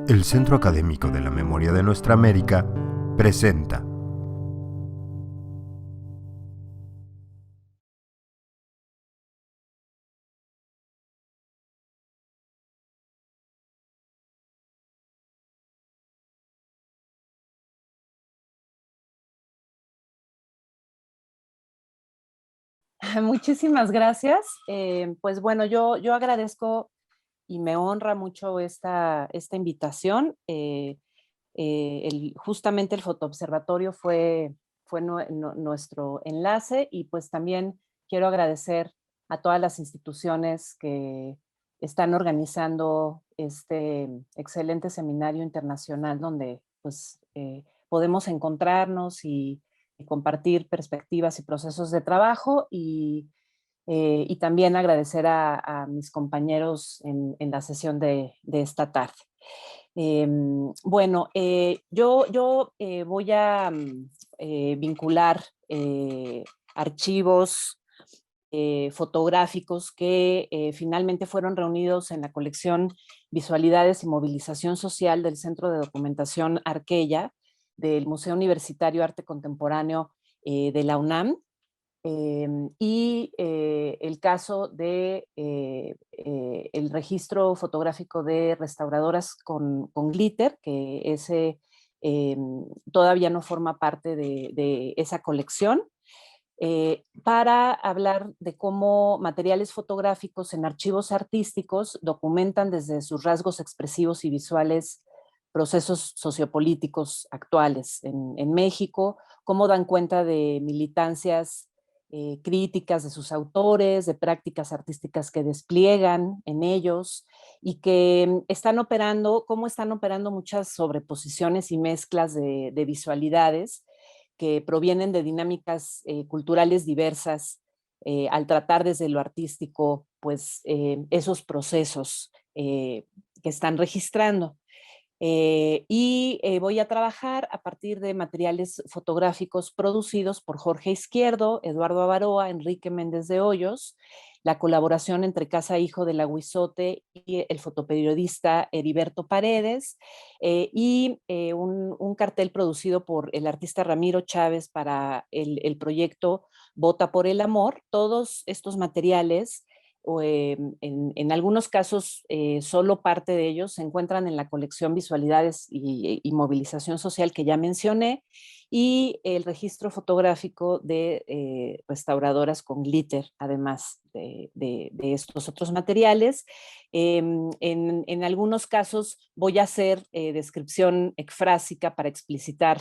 El Centro Académico de la Memoria de Nuestra América presenta Muchísimas gracias. Pues bueno, yo agradezco y me honra mucho esta invitación. Justamente el fotoobservatorio fue nuestro enlace y pues también quiero agradecer a todas las instituciones que están organizando este excelente seminario internacional donde pues podemos encontrarnos y compartir perspectivas y procesos de trabajo y también agradecer a mis compañeros en la sesión de esta tarde. Bueno, yo voy a vincular archivos fotográficos que finalmente fueron reunidos en la colección Visualidades y Movilización Social del Centro de Documentación Arqueya del Museo Universitario Arte Contemporáneo de la UNAM. El caso de el registro fotográfico de restauradoras con glitter, que ese todavía no forma parte de esa colección, para hablar de cómo materiales fotográficos en archivos artísticos documentan desde sus rasgos expresivos y visuales procesos sociopolíticos actuales en México, cómo dan cuenta de militancias críticas de sus autores, de prácticas artísticas que despliegan en ellos y que están operando, cómo están operando muchas sobreposiciones y mezclas de visualidades que provienen de dinámicas culturales diversas al tratar desde lo artístico, pues esos procesos que están registrando. Voy a trabajar a partir de materiales fotográficos producidos por Jorge Izquierdo, Eduardo Avaroa, Enrique Méndez de Hoyos, la colaboración entre Casa Hijo de la Huizote y el fotoperiodista Heriberto Paredes, un cartel producido por el artista Ramiro Chávez para el proyecto Vota por el Amor. Todos estos materiales en algunos casos solo parte de ellos se encuentran en la colección Visualidades y Movilización Social que ya mencioné y el registro fotográfico de restauradoras con glitter, además de estos otros materiales. En algunos casos voy a hacer descripción ekfrásica para explicitar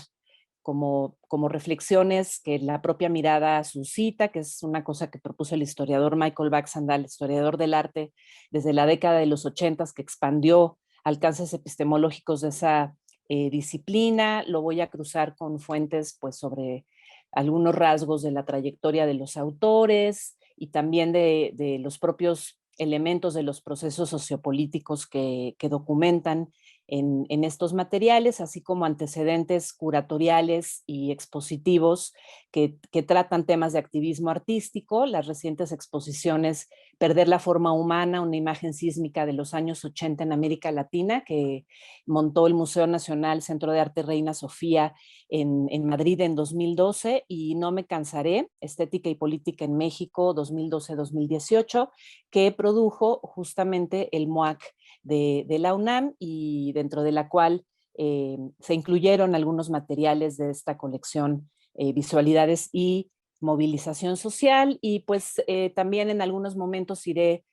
como reflexiones que la propia mirada suscita, que es una cosa que propuso el historiador Michael Baxandall, historiador del arte, desde la década de los 80, que expandió alcances epistemológicos de esa disciplina. Lo voy a cruzar con fuentes pues, sobre algunos rasgos de la trayectoria de los autores y también de los propios elementos de los procesos sociopolíticos que documentan en estos materiales, así como antecedentes curatoriales y expositivos que tratan temas de activismo artístico, las recientes exposiciones Perder la forma humana, una imagen sísmica de los años 80 en América Latina, que montó el Museo Nacional Centro de Arte Reina Sofía en Madrid en 2012, y No me cansaré, Estética y Política en México 2012-2018, que produjo justamente el MOAC de la UNAM y dentro de la cual se incluyeron algunos materiales de esta colección, Visualidades y Movilización Social, y pues también en algunos momentos iré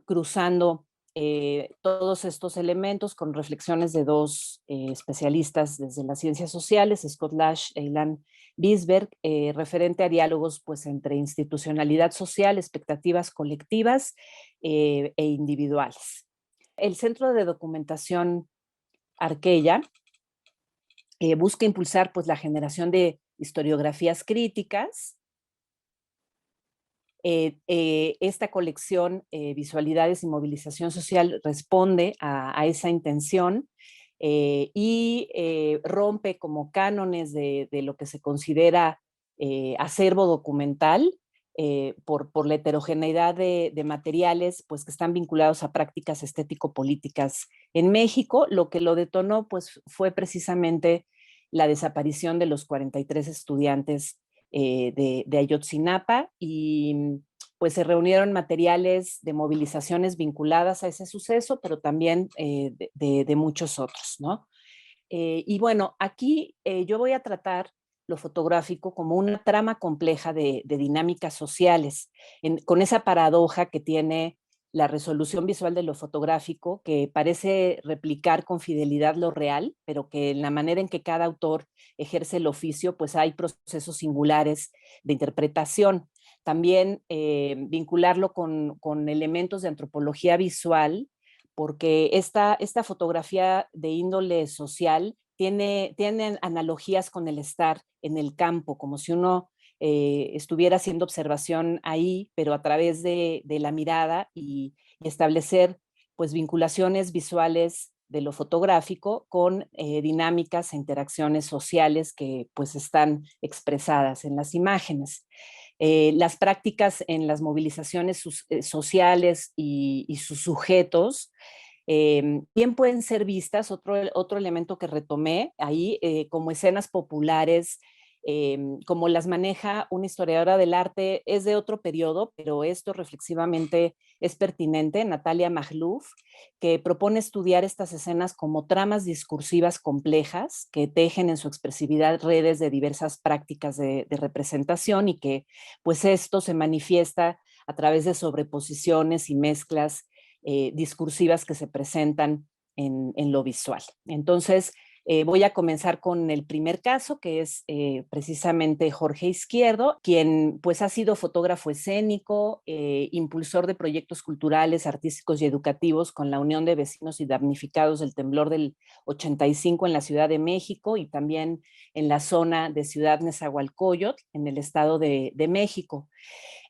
cruzando todos estos elementos con reflexiones de dos especialistas desde las ciencias sociales, Scott Lash e Ilan Bisberg, referente a diálogos pues, entre institucionalidad social, expectativas colectivas e individuales. El Centro de Documentación Arqueya busca impulsar pues, la generación de historiografías críticas. Esta colección, Visualidades y Movilización Social, responde a esa intención y rompe como cánones de lo que se considera acervo documental por la heterogeneidad de materiales pues, que están vinculados a prácticas estético-políticas en México. Lo que lo detonó pues, fue precisamente la desaparición de los 43 estudiantes de Ayotzinapa y pues se reunieron materiales de movilizaciones vinculadas a ese suceso, pero también de muchos otros, ¿no? Y bueno, aquí yo voy a tratar lo fotográfico como una trama compleja de dinámicas sociales, con esa paradoja que tiene la resolución visual de lo fotográfico, que parece replicar con fidelidad lo real, pero que en la manera en que cada autor ejerce el oficio, pues hay procesos singulares de interpretación. También vincularlo con elementos de antropología visual, porque esta fotografía de índole social tiene analogías con el estar en el campo, como si uno estuviera haciendo observación ahí, pero a través de la mirada y establecer pues vinculaciones visuales de lo fotográfico con dinámicas e interacciones sociales que pues están expresadas en las imágenes. Las prácticas en las movilizaciones sociales y sus sujetos bien pueden ser vistas, otro elemento que retomé ahí, como escenas populares, como las maneja una historiadora del arte, es de otro periodo, pero esto reflexivamente es pertinente, Natalia Magluf, que propone estudiar estas escenas como tramas discursivas complejas que tejen en su expresividad redes de diversas prácticas de representación y que pues esto se manifiesta a través de sobreposiciones y mezclas discursivas que se presentan en lo visual. Entonces, voy a comenzar con el primer caso, que es precisamente Jorge Izquierdo, quien pues ha sido fotógrafo escénico, impulsor de proyectos culturales, artísticos y educativos con la Unión de Vecinos y Damnificados del Temblor del 85 en la Ciudad de México y también en la zona de Ciudad Nezahualcóyotl, en el Estado de México.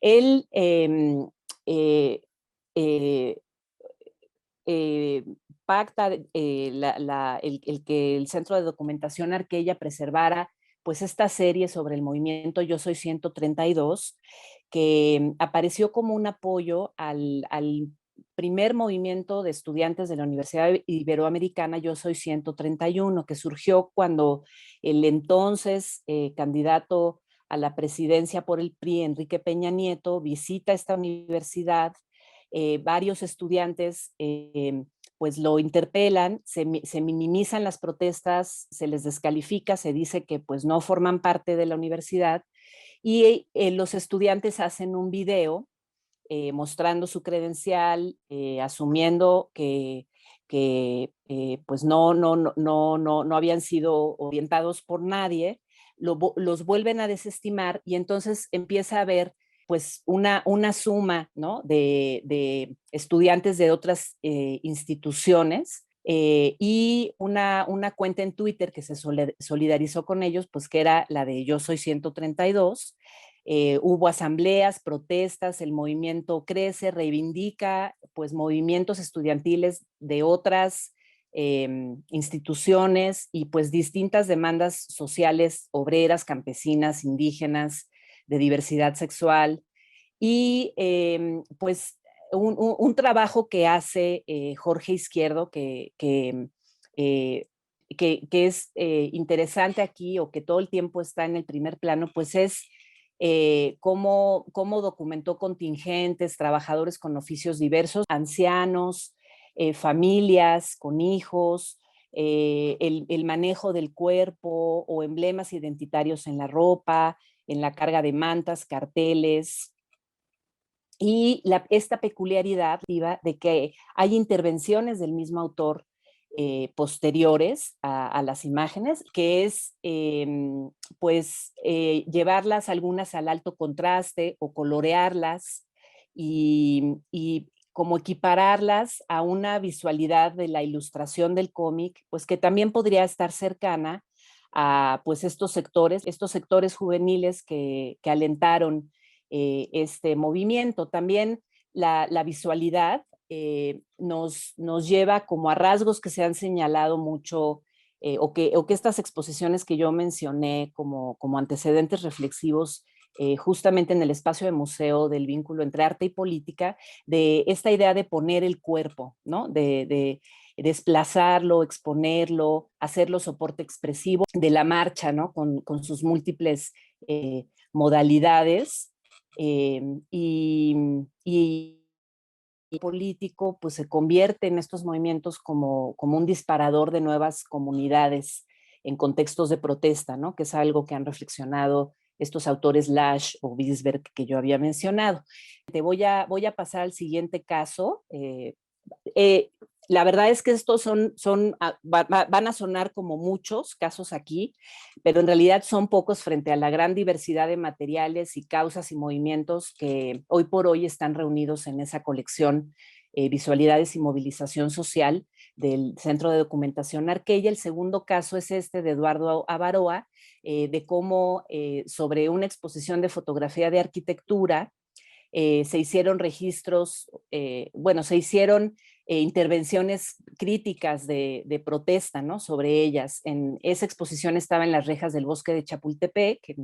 Él eh, eh, eh, pacta el que el Centro de Documentación Arqueya preservara pues esta serie sobre el movimiento Yo Soy 132, que apareció como un apoyo al primer movimiento de estudiantes de la Universidad Iberoamericana Yo Soy 131, que surgió cuando el entonces candidato a la presidencia por el PRI, Enrique Peña Nieto, visita esta universidad. Varios estudiantes pues lo interpelan, se minimizan las protestas, se les descalifica, se dice que pues no forman parte de la universidad y los estudiantes hacen un video mostrando su credencial, asumiendo que pues no habían sido orientados por nadie, los vuelven a desestimar y entonces empieza a haber pues una suma, ¿no? de estudiantes de otras instituciones y una cuenta en Twitter que se solidarizó con ellos, pues que era la de Yo Soy 132. Hubo asambleas, protestas, el movimiento crece, reivindica pues movimientos estudiantiles de otras instituciones y pues distintas demandas sociales, obreras, campesinas, indígenas, de diversidad sexual. Y pues un trabajo que hace Jorge Izquierdo eh, que es interesante aquí o que todo el tiempo está en el primer plano, pues es cómo documentó contingentes, trabajadores con oficios diversos, ancianos, familias con hijos, el manejo del cuerpo o emblemas identitarios en la ropa, en la carga de mantas, carteles, y esta peculiaridad de que hay intervenciones del mismo autor posteriores a las imágenes, que es pues llevarlas algunas al alto contraste o colorearlas y como equipararlas a una visualidad de la ilustración del cómic, pues que también podría estar cercana a pues estos sectores juveniles que alentaron este movimiento. También la visualidad nos lleva como a rasgos que se han señalado mucho o que estas exposiciones que yo mencioné como antecedentes reflexivos justamente en el espacio de museo del vínculo entre arte y política, de esta idea de poner el cuerpo, ¿no? De desplazarlo, exponerlo, hacerlo soporte expresivo de la marcha, ¿no? Con sus múltiples modalidades. eh, y, y político pues se convierte en estos movimientos como un disparador de nuevas comunidades en contextos de protesta, ¿no? Que es algo que han reflexionado estos autores Lasch o Wiesberg que yo había mencionado. Voy a pasar al siguiente caso. Eh, la verdad es que estos van a sonar como muchos casos aquí, pero en realidad son pocos frente a la gran diversidad de materiales y causas y movimientos que hoy por hoy están reunidos en esa colección Visualidades y Movilización Social del Centro de Documentación Arqueya. El segundo caso es este de Eduardo Avaroa, de cómo sobre una exposición de fotografía de arquitectura se hicieron registros, bueno, se hicieron intervenciones críticas de protesta, ¿no? Sobre ellas. En esa exposición estaba en las rejas del bosque de Chapultepec,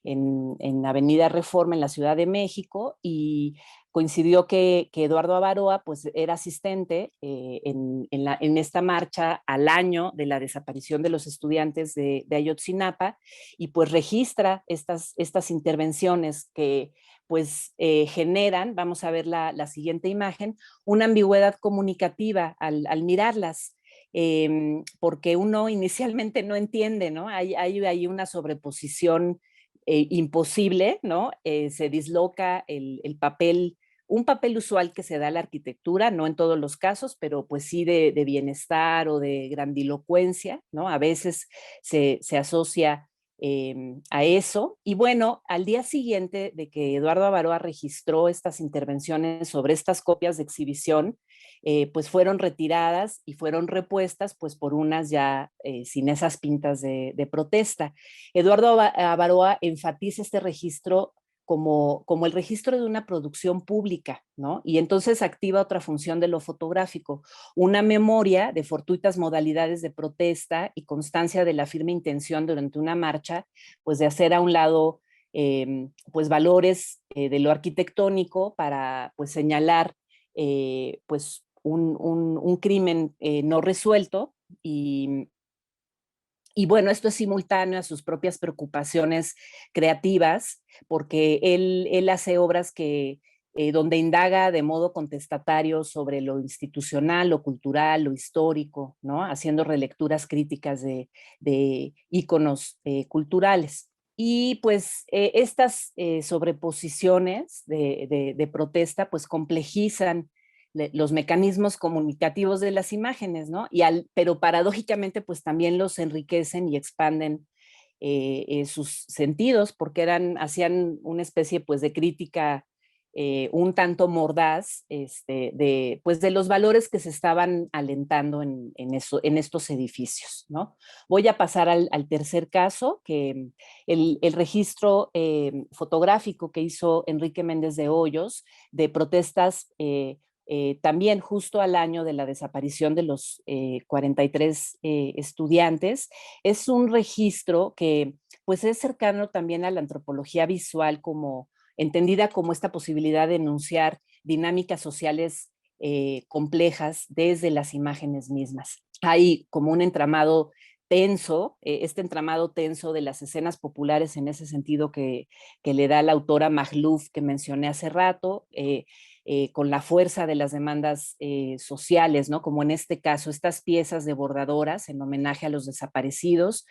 en Avenida Reforma, en la Ciudad de México, y coincidió que Eduardo Avaroa pues, era asistente en esta marcha al año de la desaparición de los estudiantes de Ayotzinapa, y pues registra estas intervenciones que pues generan, vamos a ver la siguiente imagen, una ambigüedad comunicativa al mirarlas, porque uno inicialmente no entiende, ¿no? Hay una sobreposición imposible, ¿no? Se disloca el papel, un papel usual que se da a la arquitectura, no en todos los casos, pero pues sí de bienestar o de grandilocuencia, ¿no? A veces se asocia a eso. Y bueno, al día siguiente de que Eduardo Avaroa registró estas intervenciones sobre estas copias de exhibición, pues fueron retiradas y fueron repuestas pues por unas ya sin esas pintas de protesta. Eduardo Avaroa enfatiza este registro como el registro de una producción pública, ¿no? Y entonces activa otra función de lo fotográfico, una memoria de fortuitas modalidades de protesta y constancia de la firme intención durante una marcha, pues de hacer a un lado pues valores de lo arquitectónico para pues señalar pues un crimen no resuelto y bueno, esto es simultáneo a sus propias preocupaciones creativas, porque él hace obras donde indaga de modo contestatario sobre lo institucional, lo cultural, lo histórico, ¿no? Haciendo relecturas críticas de íconos culturales. Y pues estas sobreposiciones de protesta pues complejizan los mecanismos comunicativos de las imágenes, ¿no? Pero paradójicamente, pues también los enriquecen y expanden sus sentidos, porque hacían una especie pues de crítica un tanto mordaz pues de los valores que se estaban alentando en estos edificios, ¿no? Voy a pasar al tercer caso, que el registro fotográfico que hizo Enrique Méndez de Hoyos de protestas también justo al año de la desaparición de los 43 estudiantes, es un registro que pues es cercano también a la antropología visual como entendida como esta posibilidad de enunciar dinámicas sociales complejas desde las imágenes mismas. Hay como un entramado tenso, este entramado tenso de las escenas populares en ese sentido que le da la autora Magluf que mencioné hace rato, con la fuerza de las demandas sociales, ¿no? Como en este caso, estas piezas de bordadoras en homenaje a los desaparecidos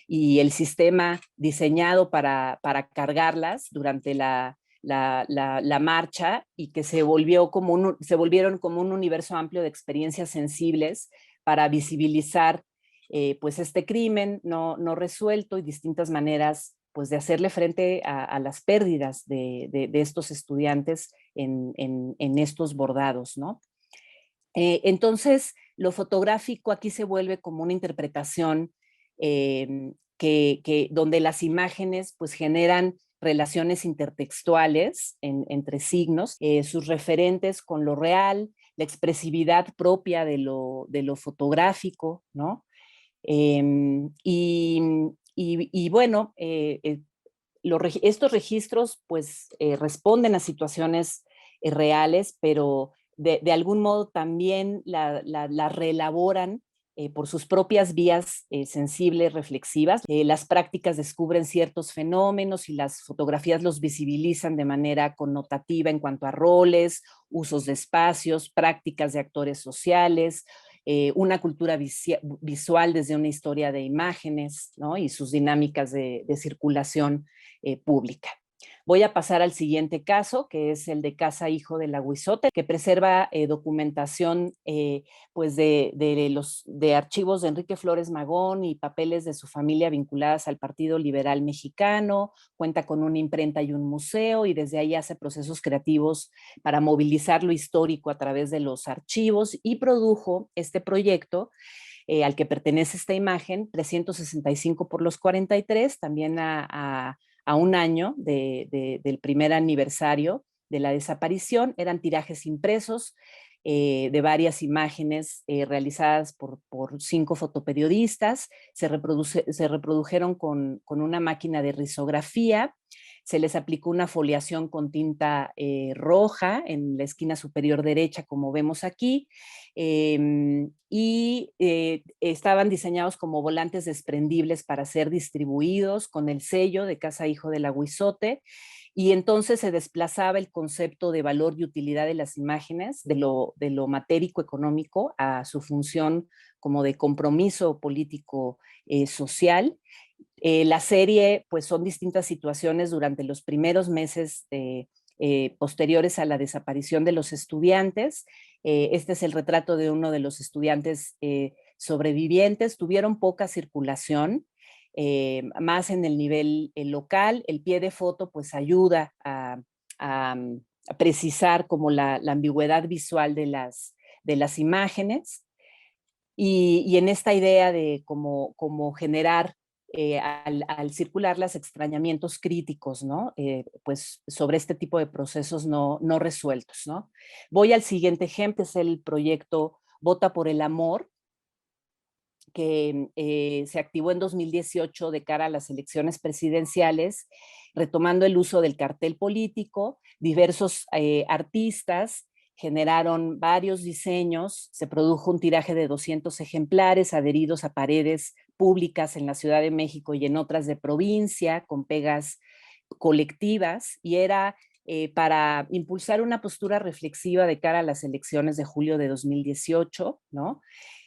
y el sistema diseñado para cargarlas durante la marcha y que se volvieron como un universo amplio de experiencias sensibles para visibilizar pues este crimen no resuelto y distintas maneras pues de hacerle frente a las pérdidas de estos estudiantes en estos bordados, ¿no? Entonces, lo fotográfico aquí se vuelve como una interpretación donde las imágenes pues generan relaciones intertextuales entre signos, sus referentes con lo real, la expresividad propia de lo fotográfico, ¿no? Y bueno, estos registros pues responden a situaciones reales, pero de algún modo también la reelaboran por sus propias vías sensibles, reflexivas. Las prácticas descubren ciertos fenómenos y las fotografías los visibilizan de manera connotativa en cuanto a roles, usos de espacios, prácticas de actores sociales, una cultura visual desde una historia de imágenes, ¿no? Y sus dinámicas de circulación pública. Voy a pasar al siguiente caso, que es el de Casa Hijo de la Huizote, que preserva documentación pues de archivos de Enrique Flores Magón y papeles de su familia vinculadas al Partido Liberal Mexicano, cuenta con una imprenta y un museo, y desde ahí hace procesos creativos para movilizar lo histórico a través de los archivos, y produjo este proyecto al que pertenece esta imagen, 365 por los 43, también a un año del primer aniversario de la desaparición. Eran tirajes impresos de varias imágenes realizadas por 5 fotoperiodistas. Se reprodujeron con una máquina de risografía. Se les aplicó una foliación con tinta roja en la esquina superior derecha, como vemos aquí, y estaban diseñados como volantes desprendibles para ser distribuidos con el sello de Casa Hijo del Aguizote, y entonces se desplazaba el concepto de valor y utilidad de las imágenes, de lo matérico económico, a su función como de compromiso político social. La serie, pues son distintas situaciones durante los primeros meses posteriores a la desaparición de los estudiantes. Este es el retrato de uno de los estudiantes sobrevivientes. Tuvieron poca circulación, más en el nivel local. El pie de foto pues ayuda a precisar como la ambigüedad visual de las imágenes. Y en esta idea de cómo generar al circularlas extrañamientos críticos, ¿no? Pues sobre este tipo de procesos no resueltos, ¿no? Voy al siguiente ejemplo, es el proyecto Vota por el Amor, que se activó en 2018 de cara a las elecciones presidenciales, retomando el uso del cartel político. Diversos artistas generaron varios diseños, se produjo un tiraje de 200 ejemplares adheridos a paredes públicas en la Ciudad de México y en otras de provincia, con pegas colectivas, y era para impulsar una postura reflexiva de cara a las elecciones de julio de 2018, ¿no?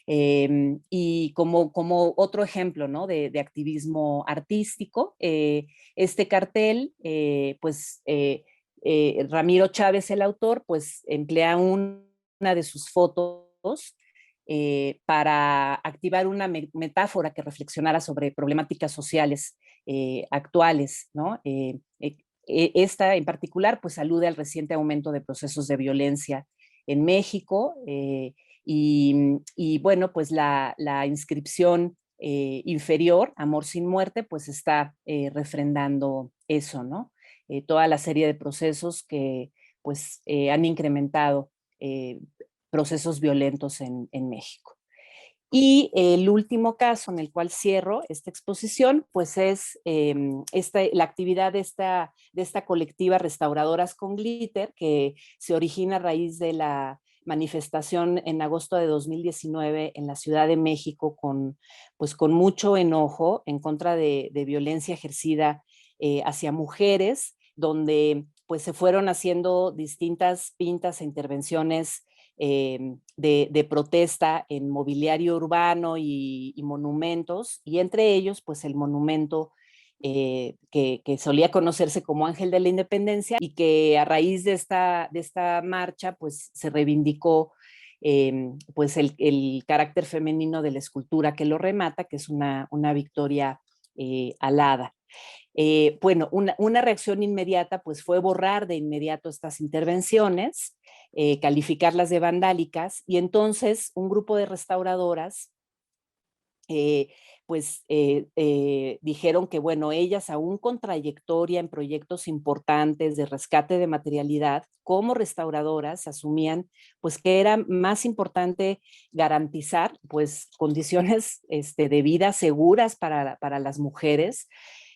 Y como otro ejemplo, ¿no? de activismo artístico, este cartel, Ramiro Chávez, el autor, pues emplea una de sus fotos para activar una metáfora que reflexionara sobre problemáticas sociales actuales, ¿no? Esta en particular pues alude al reciente aumento de procesos de violencia en México, y bueno, pues la inscripción inferior, Amor sin muerte, pues está refrendando eso, ¿no? Toda la serie de procesos que pues han incrementado eh, procesos violentos en México. Y el último caso en el cual cierro esta exposición, pues es la actividad de esta colectiva Restauradoras con Glitter, que se origina a raíz de la manifestación en agosto de 2019 en la Ciudad de México pues con mucho enojo en contra de violencia ejercida hacia mujeres, donde pues se fueron haciendo distintas pintas e intervenciones de protesta en mobiliario urbano y monumentos, y entre ellos pues el monumento que solía conocerse como Ángel de la Independencia, y que a raíz de esta marcha pues se reivindicó pues el carácter femenino de la escultura que lo remata, que es una victoria alada. Bueno, una reacción inmediata pues fue borrar de inmediato estas intervenciones, calificarlas de vandálicas, y entonces un grupo de restauradoras dijeron que, bueno, ellas aún con trayectoria en proyectos importantes de rescate de materialidad, como restauradoras, asumían pues que era más importante garantizar pues condiciones de vida seguras para las mujeres,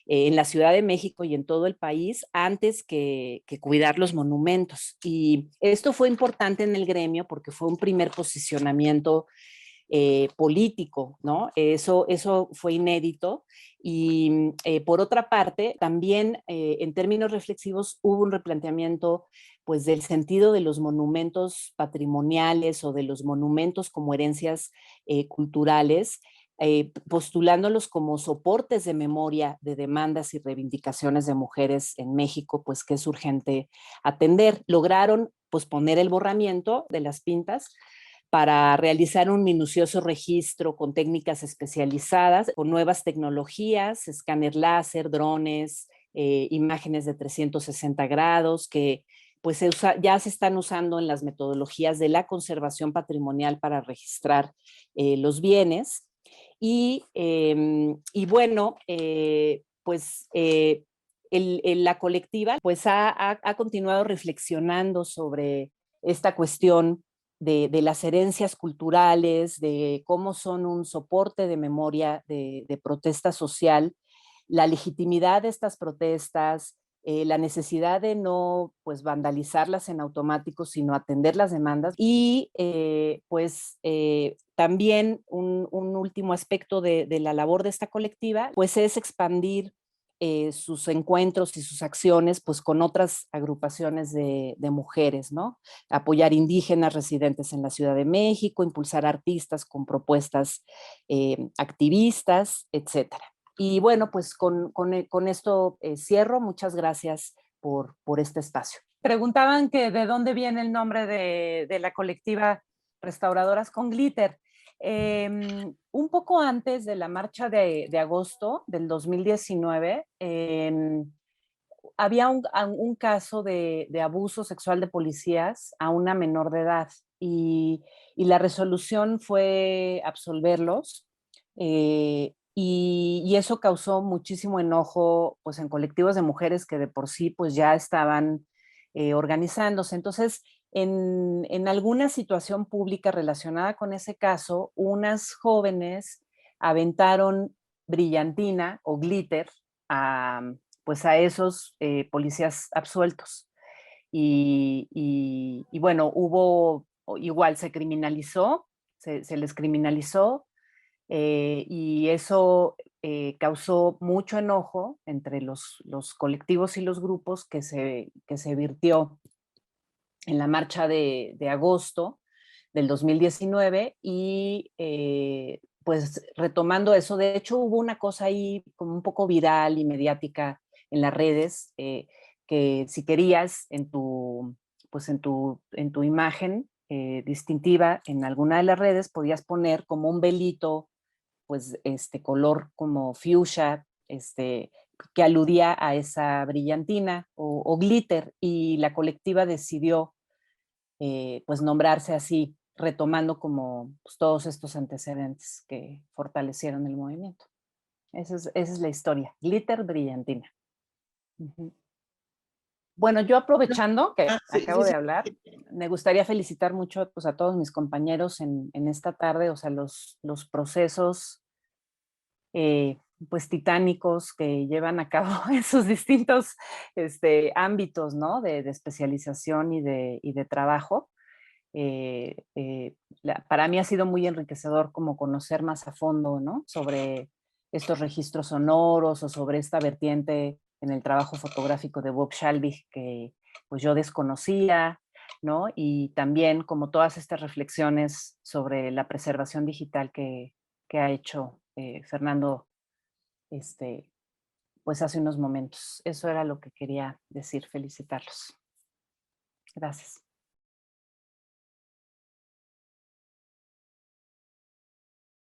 en la Ciudad de México y en todo el país antes que cuidar los monumentos. Y esto fue importante en el gremio porque fue un primer posicionamiento político, ¿no? Eso fue inédito. Y por otra parte, también en términos reflexivos hubo un replanteamiento pues del sentido de los monumentos patrimoniales o de los monumentos como herencias culturales, postulándolos como soportes de memoria de demandas y reivindicaciones de mujeres en México, pues que es urgente atender. Lograron posponer el borramiento de las pintas para realizar un minucioso registro con técnicas especializadas, con nuevas tecnologías, escáner láser, drones, imágenes de 360 grados, que pues ya se están usando en las metodologías de la conservación patrimonial para registrar los bienes. Y bueno, pues la colectiva pues ha continuado reflexionando sobre esta cuestión de las herencias culturales, de cómo son un soporte de memoria de protesta social, la legitimidad de estas protestas, la necesidad de no pues vandalizarlas en automático, sino atender las demandas. Y también un último aspecto de la labor de esta colectiva, pues es expandir sus encuentros y sus acciones pues con otras agrupaciones de mujeres, ¿no? Apoyar indígenas residentes en la Ciudad de México, impulsar artistas con propuestas activistas, etcétera. Y bueno, pues con esto cierro. Muchas gracias por este espacio. Preguntaban que de dónde viene el nombre de la colectiva Restauradoras con Glitter. Un poco antes de la marcha de agosto del 2019, había un caso de abuso sexual de policías a una menor de edad y la resolución fue absolverlos. Y eso causó muchísimo enojo pues en colectivos de mujeres que de por sí pues ya estaban organizándose. Entonces, en alguna situación pública relacionada con ese caso, unas jóvenes aventaron brillantina o glitter a, pues a esos policías absueltos. Y bueno, igual se criminalizó, se les criminalizó, y eso causó mucho enojo entre los colectivos y los grupos que se virtió en la marcha de agosto del 2019 y pues retomando eso, de hecho hubo una cosa ahí como un poco viral y mediática en las redes, que si querías pues en tu imagen distintiva en alguna de las redes podías poner como un velito pues color como fuchsia, que aludía a esa brillantina o glitter, y la colectiva decidió pues nombrarse así, retomando como pues, todos estos antecedentes que fortalecieron el movimiento. Esa es la historia, glitter brillantina. Uh-huh. Bueno, yo aprovechando que acabo de hablar, me gustaría felicitar mucho pues, a todos mis compañeros en esta tarde, o sea, los procesos pues titánicos que llevan a cabo en sus distintos ámbitos, ¿no? De especialización y de trabajo. Para mí ha sido muy enriquecedor como conocer más a fondo, ¿no? Sobre estos registros sonoros o sobre esta vertiente en el trabajo fotográfico de Bob Shalvig que pues yo desconocía, ¿no? Y también como todas estas reflexiones sobre la preservación digital que ha hecho Fernando pues hace unos momentos. Eso era lo que quería decir, felicitarlos. Gracias.